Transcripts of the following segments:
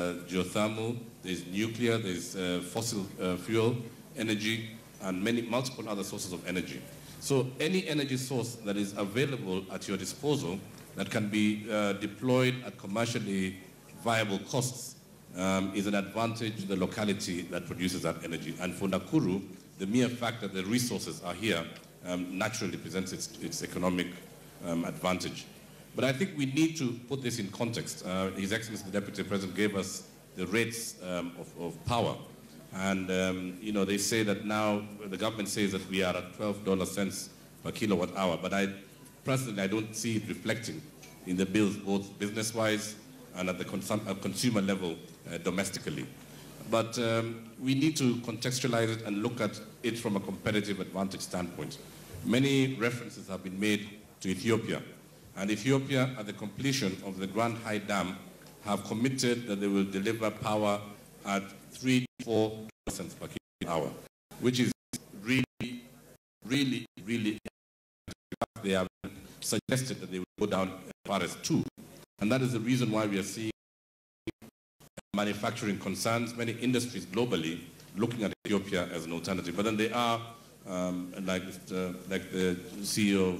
geothermal, there's nuclear, there's fossil fuel energy, and multiple other sources of energy. So any energy source that is available at your disposal that can be deployed at commercially viable costs is an advantage to the locality that produces that energy. And for Nakuru, the mere fact that the resources are here naturally presents its economic advantage. But I think we need to put this in context. His Excellency the Deputy President gave us the rates of power. And, you know, they say that now, the government says that we are at $12 cents per kilowatt hour. But personally, I don't see it reflecting in the bills, both business-wise and at the consumer level domestically. But we need to contextualize it and look at it from a competitive advantage standpoint. Many references have been made to Ethiopia. And Ethiopia, at the completion of the Grand High Dam, have committed that they will deliver power at 3 to 4 cents per kilowatt hour, which is really, really, really. They have suggested that they will go down as far as 2. And that is the reason why we are seeing manufacturing concerns, many industries globally looking at Ethiopia as an alternative. But then there are, like the CEO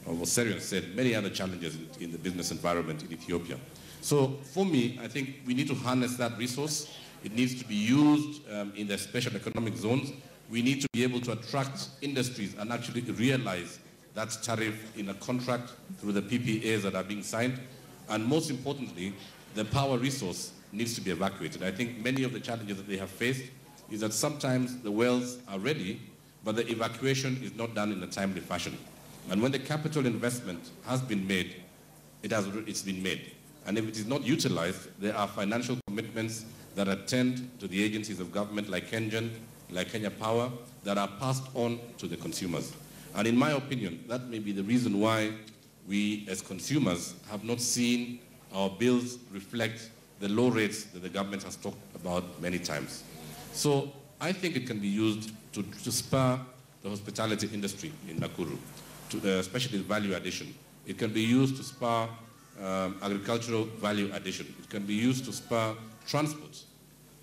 of Osirian said, many other challenges in the business environment in Ethiopia. So for me, I think we need to harness that resource. It needs to be used in the special economic zones. We need to be able to attract industries and actually realize that tariff in a contract through the PPAs that are being signed. And most importantly, the power resource needs to be evacuated. I think many of the challenges that they have faced is that sometimes the wells are ready, but the evacuation is not done in a timely fashion. And when the capital investment has been made, it's been made. And if it is not utilized, there are financial commitments that attend to the agencies of government like KenGen, like Kenya Power, that are passed on to the consumers. And in my opinion, that may be the reason why we as consumers have not seen our bills reflect the low rates that the government has talked about many times. So I think it can be used to spur the hospitality industry in Nakuru, especially the value addition. It can be used to spur agricultural value addition. It can be used to spur transport.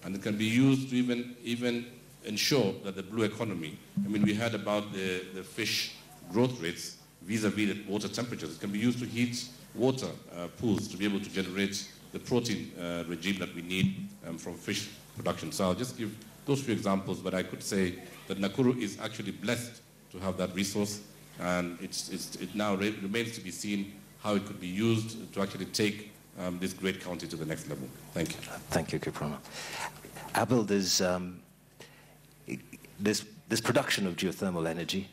And it can be used to even ensure that the blue economy, I mean, we heard about the fish growth rates vis-a-vis the water temperatures. It can be used to heat water pools to be able to generate the protein regime that we need from fish production. So I'll just give those few examples, but I could say that Nakuru is actually blessed to have that resource, and it now remains to be seen how it could be used to actually take this great county to the next level. Thank you. Thank you, Kiprono. Abel, there's production of geothermal energy,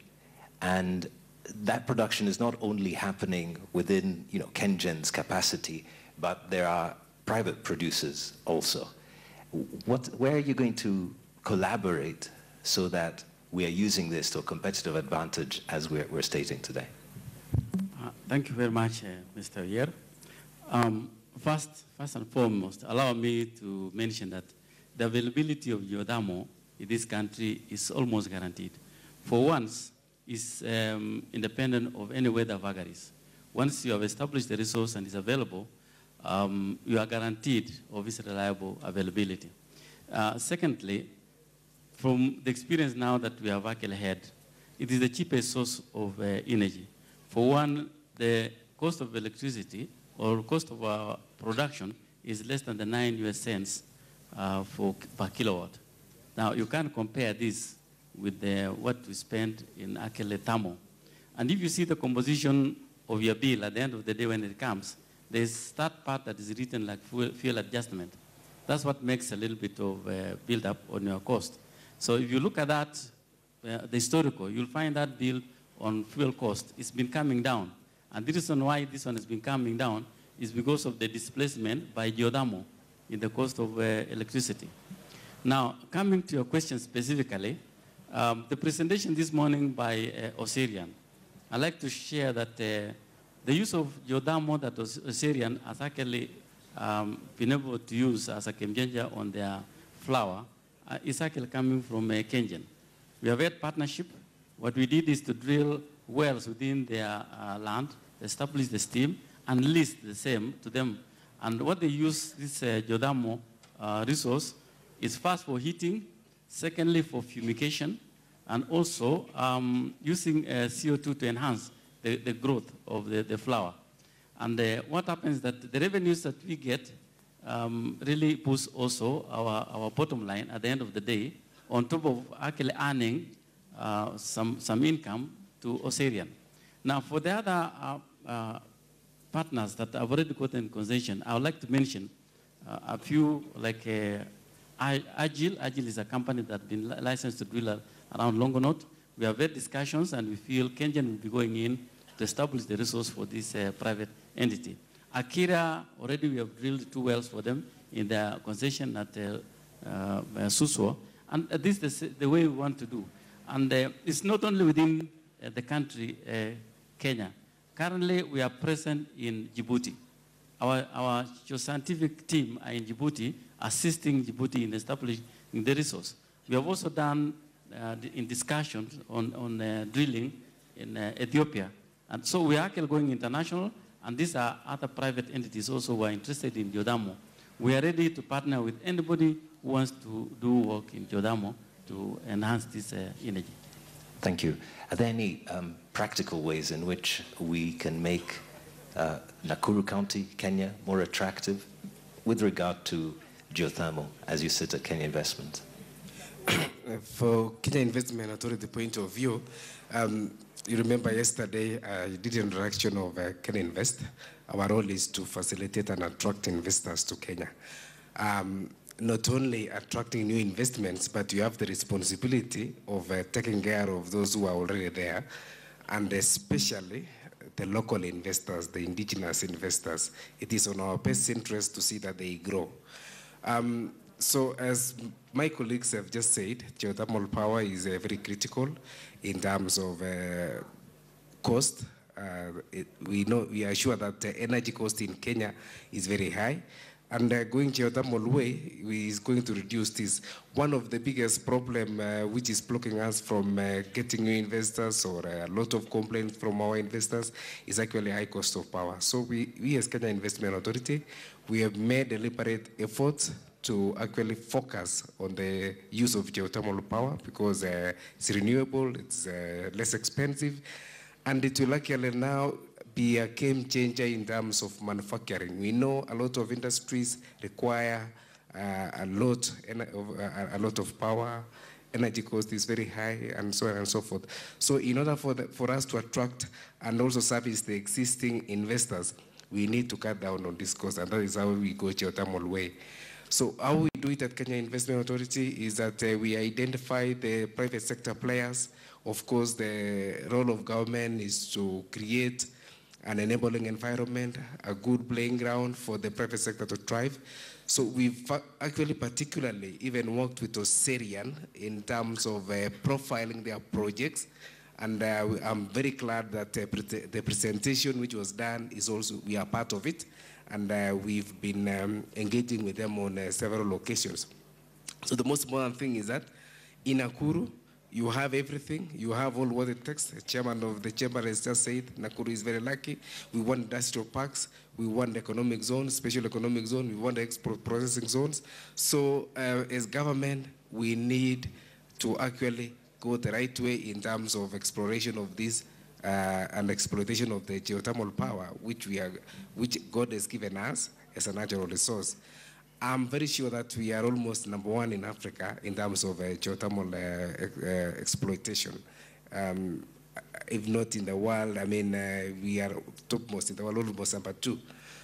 and that production is not only happening within, you know, KenGen's capacity, but there are private producers also. Where are you going to collaborate so that we are using this to a competitive advantage as we're stating today? Thank you very much, Mr. Yer. First and foremost, allow me to mention that the availability of geothermal in this country is almost guaranteed. For once, it's independent of any weather vagaries. Once you have established the resource and it's available, you are guaranteed of its reliable availability. Secondly, from the experience now that we have actually had, it is the cheapest source of energy. For one, the cost of electricity or cost of our production is less than the 9 US cents per kilowatt. Now, you can't compare this with what we spend in actually thermal. And if you see the composition of your bill at the end of the day when it comes, there's that part that is written like fuel adjustment. That's what makes a little bit of build up on your cost. So if you look at that, the historical, you'll find that bill on fuel cost, it's been coming down. And the reason why this one has been coming down is because of the displacement by geothermal in the cost of electricity. Now, coming to your question specifically, the presentation this morning by Osirian, I'd like to share that the use of geothermal that Osirian has actually been able to use as a game changer on their flour is actually coming from KenGen. We have had partnership. What we did is to drill wells within their land, establish the steam, and lease the same to them And what they use this geothermal resource is first for heating, secondly for fumigation, and also using CO2 to enhance the growth of the flower. And what happens is that the revenues that we get really boost also our bottom line at the end of the day, on top of actually earning some income to Osirian. Now, for the other partners that have already gotten concession, I would like to mention a few, like Agile. Agile is a company that's been licensed to drill around Longonot. We have had discussions, and we feel KenGen will be going in to establish the resource for this private entity. Akira, already we have drilled 2 wells for them in their concession at Suswa. And this is the way we want to do. And it's not only within the country, Kenya. Currently, we are present in Djibouti. Our geoscientific team are in Djibouti, assisting Djibouti in establishing the resource. We have also done in discussions on drilling in Ethiopia. And so we are actually going international, and these are other private entities also who are interested in geothermal. We are ready to partner with anybody who wants to do work in geothermal to enhance this energy. Thank you. Are there any practical ways in which we can make Nakuru County, Kenya, more attractive with regard to geothermal as you sit at Kenya Investment? For Kenya Investment Authority point of view, you remember yesterday I did an introduction of Kenya Invest. Our role is to facilitate and attract investors to Kenya. Not only attracting new investments, but you have the responsibility of taking care of those who are already there, and especially the local investors, the indigenous investors. It is on our best interest to see that they grow. So as my colleagues have just said, geothermal power is very critical in terms of cost. We are sure that the energy cost in Kenya is very high. And going geothermal way is going to reduce this. One of the biggest problem which is blocking us from getting new investors, or a lot of complaints from our investors, is actually high cost of power. So we as Kenya Investment Authority, we have made deliberate efforts to actually focus on the use of geothermal power because it's renewable, it's less expensive, and it will actually now be a game changer in terms of manufacturing. We know a lot of industries require a lot of power. Energy cost is very high, and so on and so forth. So in order for us to attract and also service the existing investors, we need to cut down on this cost, and that is how we go geothermal way. So how we do it at Kenya Investment Authority is that we identify the private sector players. Of course, the role of government is to create an enabling environment, a good playing ground for the private sector to thrive. So we've actually particularly even worked with Osirian in terms of profiling their projects. And I'm very glad that the presentation which was done is also, we are part of it. And we've been engaging with them on several occasions. So the most important thing is that in Nakuru, you have everything. You have all what it takes. The chairman of the chamber has just said, Nakuru is very lucky. We want industrial parks. We want economic zones, special economic zone. We want export processing zones. So as government, we need to actually go the right way in terms of exploration of this and exploitation of the geothermal power, which God has given us as a natural resource. I'm very sure that we are almost #1 in Africa in terms of geothermal exploitation. If not in the world, I mean, we are topmost in the world, almost #2.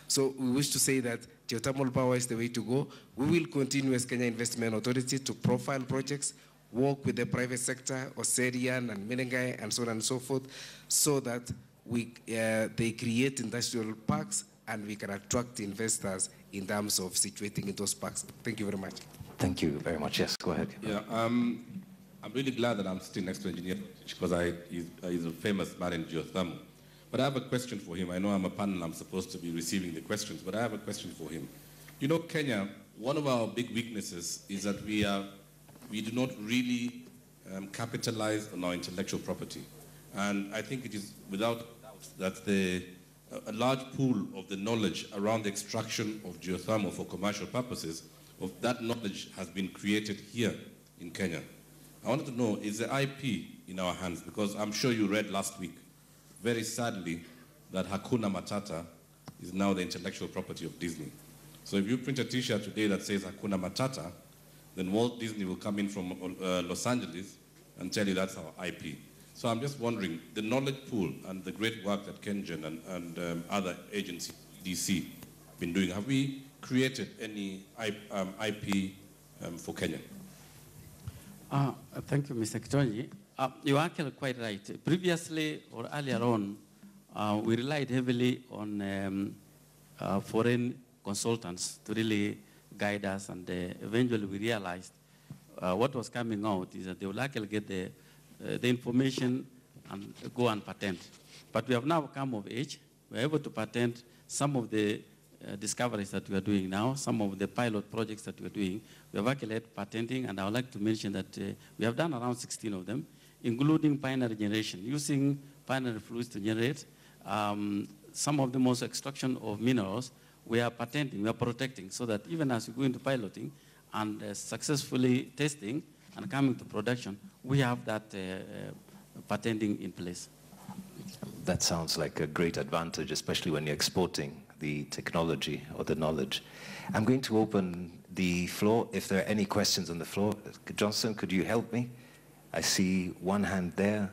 So we wish to say that geothermal power is the way to go. We will continue as Kenya Investment Authority to profile projects, work with the private sector, Osirian and Menengai, and so on and so forth, so that they create industrial parks and we can attract investors in terms of situating in those parks. Thank you very much. Thank you very much. Yes, go ahead. Yeah, I'm really glad that I'm sitting next to Engineer because he's a famous man in geothermal. But I have a question for him. I know I'm a panel, I'm supposed to be receiving the questions, but I have a question for him. You know, Kenya, one of our big weaknesses is that we do not really capitalize on our intellectual property. And I think it is without doubt that the a large pool of the knowledge around the extraction of geothermal for commercial purposes, of that knowledge has been created here in Kenya. I wanted to know, is the IP in our hands? Because I'm sure you read last week, very sadly, that Hakuna Matata is now the intellectual property of Disney. So if you print a t-shirt today that says Hakuna Matata, then Walt Disney will come in from Los Angeles and tell you that's our IP. So I'm just wondering, the knowledge pool and the great work that KenGen and other agencies, DC, have been doing, have we created any IP for Kenya? Thank you, Mr. Kitonyi. You're actually quite right. Previously or earlier on, we relied heavily on foreign consultants to really guide us, and eventually we realized what was coming out is that they would actually get the information and go and patent. But we have now come of age. We're able to patent some of the discoveries that we are doing now, some of the pilot projects that we are doing. We have actually had patenting, and I would like to mention that we have done around 16 of them, including binary generation, using binary fluids to generate some of the most extraction of minerals. We are patenting, we are protecting, so that even as we go into piloting and successfully testing and coming to production, we have that patenting in place. That sounds like a great advantage, especially when you're exporting the technology or the knowledge. I'm going to open the floor. If there are any questions on the floor, Johnson, could you help me? I see one hand there.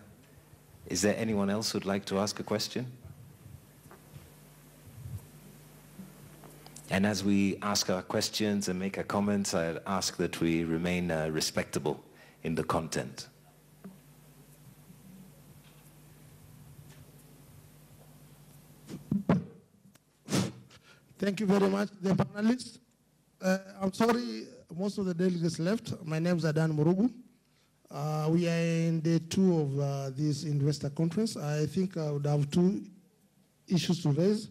Is there anyone else who'd like to ask a question? And as we ask our questions and make our comments, I'd ask that we remain respectable in the content. Thank you very much, the panelists. I'm sorry, most of the delegates left. My name is Adan Murugu. We are in day 2 of this investor conference. I think I would have 2 issues to raise.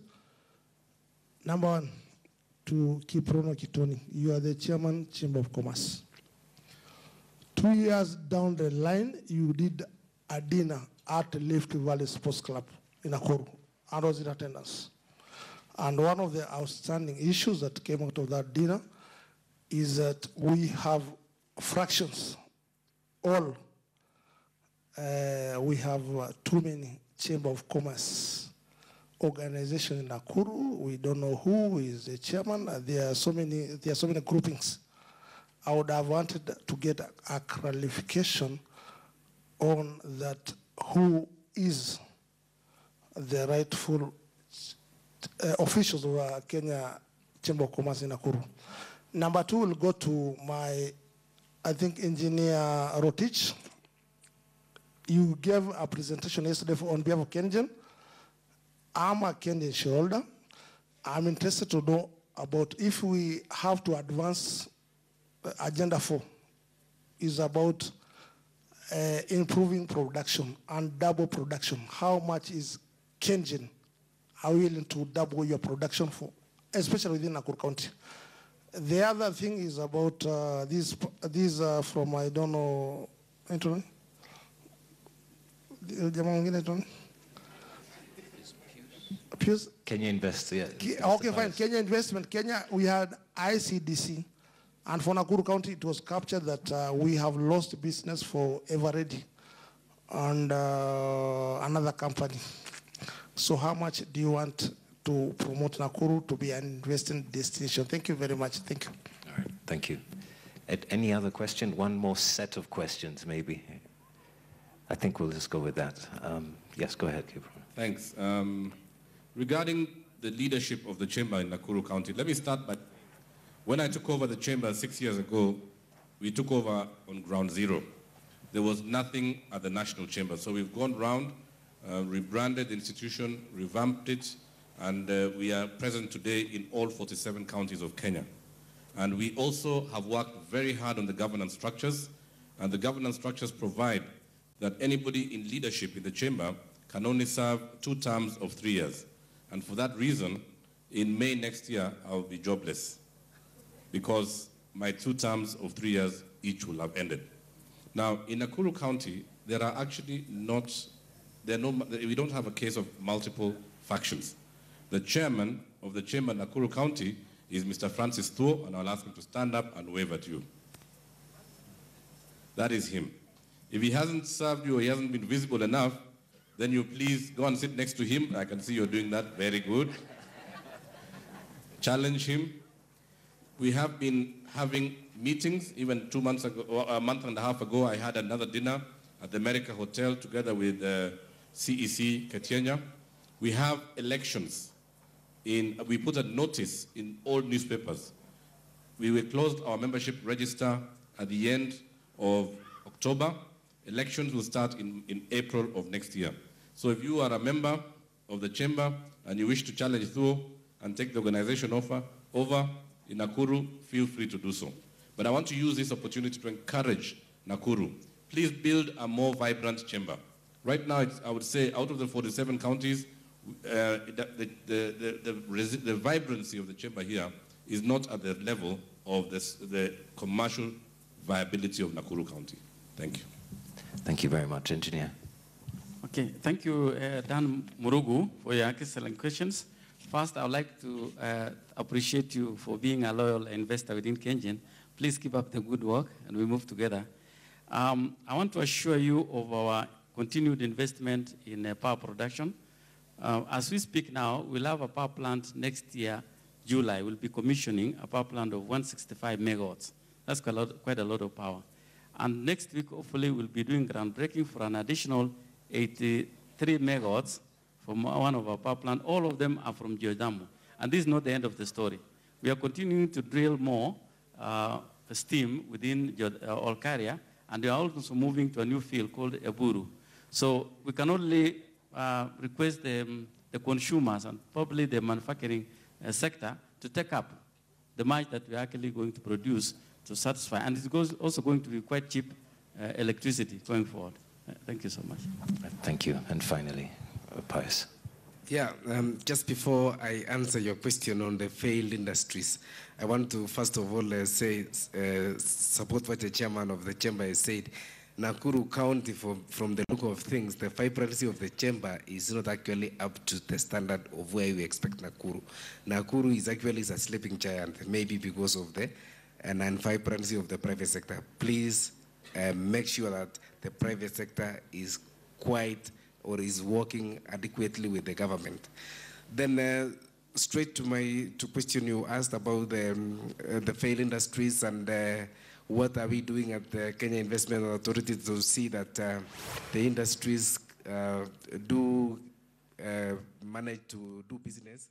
Number 1, to Kiprono Kitoni. You are the chairman, Chamber of Commerce. 2 years down the line, you did a dinner at Rift Valley Sports Club in Nakuru. I was in attendance. And one of the outstanding issues that came out of that dinner is that we have fractions. All we have too many Chamber of Commerce organizations in Nakuru. We don't know who is the chairman. There are so many groupings. I would have wanted to get a clarification on that, who is the rightful officials of Kenya Chamber of Commerce in Nakuru. Number 2 will go to my, I think, engineer Rotich. You gave a presentation yesterday on behalf of KenGen. I'm a Kenyan shareholder. I'm interested to know about if we have to advance Agenda 4 is about improving production and double production. How much is KenGen are willing to double your production for, especially within Nakuru County? The other thing is about these from, I don't know, Anthony? Pius? Kenya Invest, yeah. Okay, fine. Kenya Investment. Kenya, we had ICDC. And for Nakuru County, it was captured that we have lost business for Everready and another company. So how much do you want to promote Nakuru to be an investing destination? Thank you very much. Thank you. All right, thank you. Any other question? One more set of questions, maybe. I think we'll just go with that. Yes, go ahead, Kipro. Thanks. Regarding the leadership of the chamber in Nakuru County, let me start by, when I took over the chamber 6 years ago, we took over on ground zero. There was nothing at the national chamber. So we've gone round, rebranded the institution, revamped it, and we are present today in all 47 counties of Kenya. And we also have worked very hard on the governance structures, and the governance structures provide that anybody in leadership in the chamber can only serve 2 terms of 3 years. And for that reason, in May next year, I'll be jobless, because my 2 terms of 3 years each will have ended. Now, in Nakuru County, there are actually we don't have a case of multiple factions. The chairman of the chamber in Nakuru County is Mr. Francis Thuo, and I'll ask him to stand up and wave at you. That is him. If he hasn't served you or he hasn't been visible enough, then you please go and sit next to him. I can see you're doing that very good. Challenge him. We have been having meetings. Even 2 months ago, or a month and a half ago, I had another dinner at the America Hotel together with CEC Katienya. We have elections. We put a notice in all newspapers. We will close our membership register at the end of October. Elections will start in April of next year. So if you are a member of the chamber and you wish to challenge Thuo and take the organization over in Nakuru, feel free to do so. But I want to use this opportunity to encourage Nakuru. Please build a more vibrant chamber. Right now, I would say out of the 47 counties, the vibrancy of the chamber here is not at the level of the commercial viability of Nakuru County. Thank you. Thank you very much, Engineer. Okay, thank you, Dan Murugu, for your excellent questions. First, I would like to appreciate you for being a loyal investor within KenGen. Please keep up the good work, and we move together. I want to assure you of our continued investment in power production. As we speak now, we'll have a power plant next year, July. We'll be commissioning a power plant of 165 megawatts. That's quite a lot of power. And next week, hopefully, we'll be doing groundbreaking for an additional 83 megawatts from one of our power plants. All of them are from geothermal. And this is not the end of the story. We are continuing to drill more steam within Olkaria, and we are also moving to a new field called Eburu. So we can only request the consumers and probably the manufacturing sector to take up the much that we are actually going to produce to satisfy. And it's also going to be quite cheap electricity going forward. Thank you so much. Thank you. And finally, Pius. Yeah, just before I answer your question on the failed industries, I want to first of all support what the chairman of the chamber has said. Nakuru County, from the look of things, the vibrancy of the chamber is not actually up to the standard of where we expect Nakuru. Nakuru is actually a sleeping giant, maybe because of the non-vibrancy of the private sector. Please make sure that the private sector is quite or is working adequately with the government. Then straight to question you asked about the failed industries and what are we doing at the Kenya Investment Authority to see that the industries do manage to do business